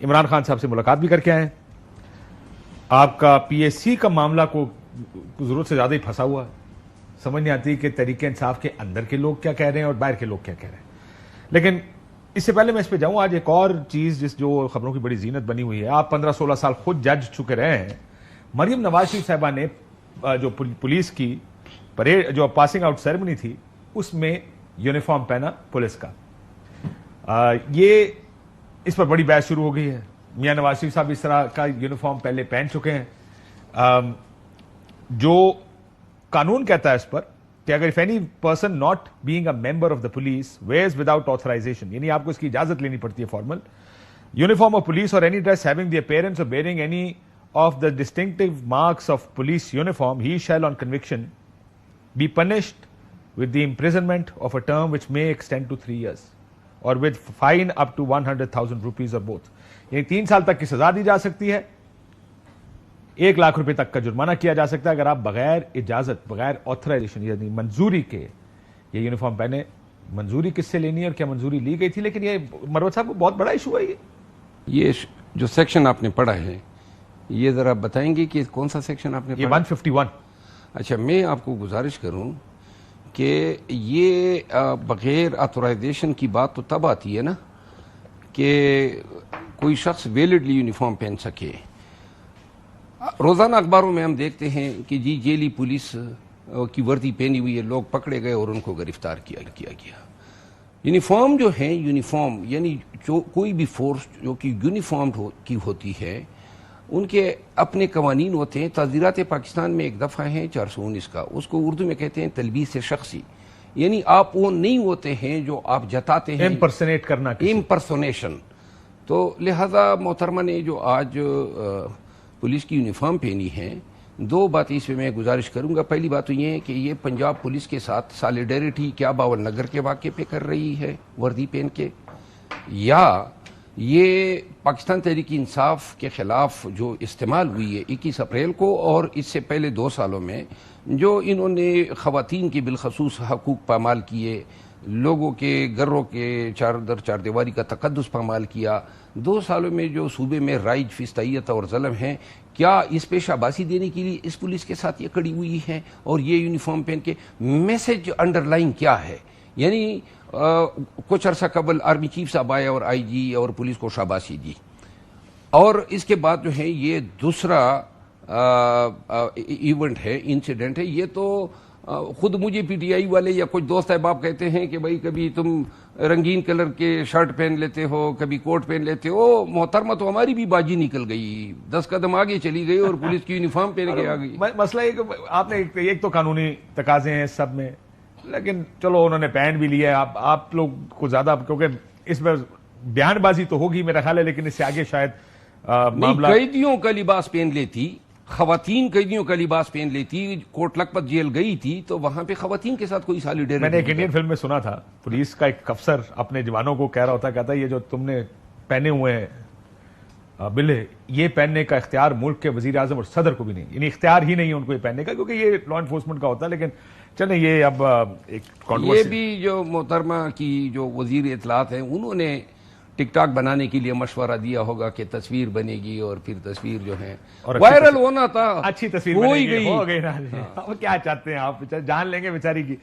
عمران خان صاحب سے ملاقات بھی کر کے آئے ہیں. آپ کا پی ایس سی کا معاملہ کو ضرورت سے زیادہ ہی پھنسا ہوا ہے. سمجھ نہیں آتی کہ تحریک انصاف کے اندر کے لوگ کیا کہہ رہے ہیں اور باہر کے لوگ کیا کہہ رہے ہیں. لیکن اس سے پہلے میں اس پہ جاؤں, آج ایک اور چیز جو خبروں کی بڑی زینت بنی ہوئی ہے. آپ 15-16 سال خود جج چکے رہے ہیں. مریم نواز شریف صاحبہ نے جو پولیس کی پریڈ جو پاسنگ آؤٹ سیریمنی تھی اس میں یونیفارم پہنا پولیس کا. یہ اس پر بڑی بحث شروع ہو گئی ہے. میاں نواز شریف صاحب اس طرح کا یونیفارم پہلے پہن چکے ہیں. جو قانون کہتا ہے اس پر کہ اگر if any person not being a member of the police wears without authorization, یعنی آپ کو اس کی اجازت لینی پڑتی ہے formal, uniform of police or any dress having the appearance of bearing any of the distinctive marks of police uniform, he shall on conviction be punished with the imprisonment of a term which may extend to 3 years or with fine up to 100,000 rupees or both. یعنی 3 سال تک کی سزا دی جا سکتی ہے, 1 لاکھ روپے تک کا جرمانہ کیا جا سکتا ہے اگر آپ بغیر اجازت, بغیر آتھرائزیشن یعنی منظوری کے یہ یونیفارم پہنے. منظوری کس سے لینی ہے اور کیا منظوری لی گئی تھی؟ لیکن یہ مروت صاحب کو بہت بڑا ایشو ہے. یہ جو سیکشن آپ نے پڑھا ہے یہ ذرا بتائیں گے کہ کون سا سیکشن آپ نے پڑھا؟ یہ 151. اچھا, میں آپ کو گزارش کروں کہ یہ بغیر آتھورائزیشن کی بات تو تب آتی ہے نا کہ کوئی شخص ویلڈلی یونیفارم پہن سکے. روزانہ اخباروں میں ہم دیکھتے ہیں کہ جی جیلی پولیس کی وردی پہنی ہوئی ہے, لوگ پکڑے گئے اور ان کو گرفتار کیا گیا. یونیفارم جو ہے, یونیفارم یعنی جو کوئی بھی فورس جو کہ یونیفارم کی ہوتی ہے ان کے اپنے قوانین ہوتے ہیں. تعزیرات پاکستان میں ایک دفعہ ہے 419 کا, اس کو اردو میں کہتے ہیں تلبیس شخصی, یعنی آپ وہ نہیں ہوتے ہیں جو آپ جتاتے ہیں, امپرسنیٹ کرنا, امپرسونیشن. تو لہذا محترمہ نے جو آج پولیس کی یونیفارم پہنی ہے, 2 باتیں اس پہ میں گزارش کروں گا. پہلی بات تو یہ ہے کہ یہ پنجاب پولیس کے ساتھ سالیڈیرٹی کیا باول نگر کے واقعے پہ کر رہی ہے وردی پہن کے, یا یہ پاکستان تحریک انصاف کے خلاف جو استعمال ہوئی ہے 21 اپریل کو اور اس سے پہلے 2 سالوں میں جو انہوں نے خواتین کے بالخصوص حقوق پامال کیے, لوگوں کے گھروں کے چار دیواری کا تقدس پامال کیا, 2 سالوں میں جو صوبے میں رائج فستائیت اور ظلم ہے, کیا اس پہ شاباشی دینے کے لیے اس پولیس کے ساتھ یہ کڑی ہوئی ہے اور یہ یونیفارم پہن کے میسج انڈر لائن کیا ہے؟ یعنی کچھ عرصہ قبل آرمی چیف صاحب آئے اور آئی جی اور پولیس کو شاباشی دی, اور اس کے بعد جو ہے یہ دوسرا ایونٹ ہے, انسیڈنٹ ہے. یہ تو خود مجھے پی ٹی آئی والے یا کچھ دوست احباب کہتے ہیں کہ بھائی کبھی تم رنگین کلر کے شرٹ پہن لیتے ہو, کبھی کوٹ پہن لیتے ہو. محترمہ تو ہماری بھی باجی نکل گئی, 10 قدم آگے چلی گئی اور پولیس کی یونیفارم پہن کے آ گئی. مسئلہ یہ کہ آپ نے ایک تو قانونی تقاضے ہیں سب میں, لیکن چلو انہوں نے پہن بھی لیا. آپ لوگ کو زیادہ, کیونکہ اس میں بیان بازی تو ہوگی میرا خیال ہے, لیکن اس سے آگے شاید معاملہ قیدیوں کا لباس پہن لیتی, خواتین قیدیوں کا لباس پہن لیتی. کوٹ لکھپت جیل گئی تھی تو وہاں پہ خواتین کے ساتھ کوئی سالیڈیرٹی. میں نے ایک انڈین فلم میں سنا تھا, پولیس کا ایک افسر اپنے جوانوں کو کہہ رہا ہوتا, کہتا ہے یہ جو تم نے پہنے ہوئے ہیں بلے, یہ پہننے کا اختیار ملک کے وزیر اعظم اور صدر کو بھی نہیں, یعنی اختیار ہی نہیں ہے ان کو یہ پہننے کا, کیونکہ یہ لا انفورسمنٹ کا ہوتا ہے. لیکن چلیں یہ اب ایک یہ بھی جو محترمہ کی جو وزیر اطلاعات ہیں انہوں نے ٹک ٹاک بنانے کے لیے مشورہ دیا ہوگا کہ تصویر بنے گی اور پھر تصویر جو ہے وائرل ہونا تھا, اچھی تصویر ہو گئی نا. کیا چاہتے ہیں آپ, جان لیں گے بیچاری کی.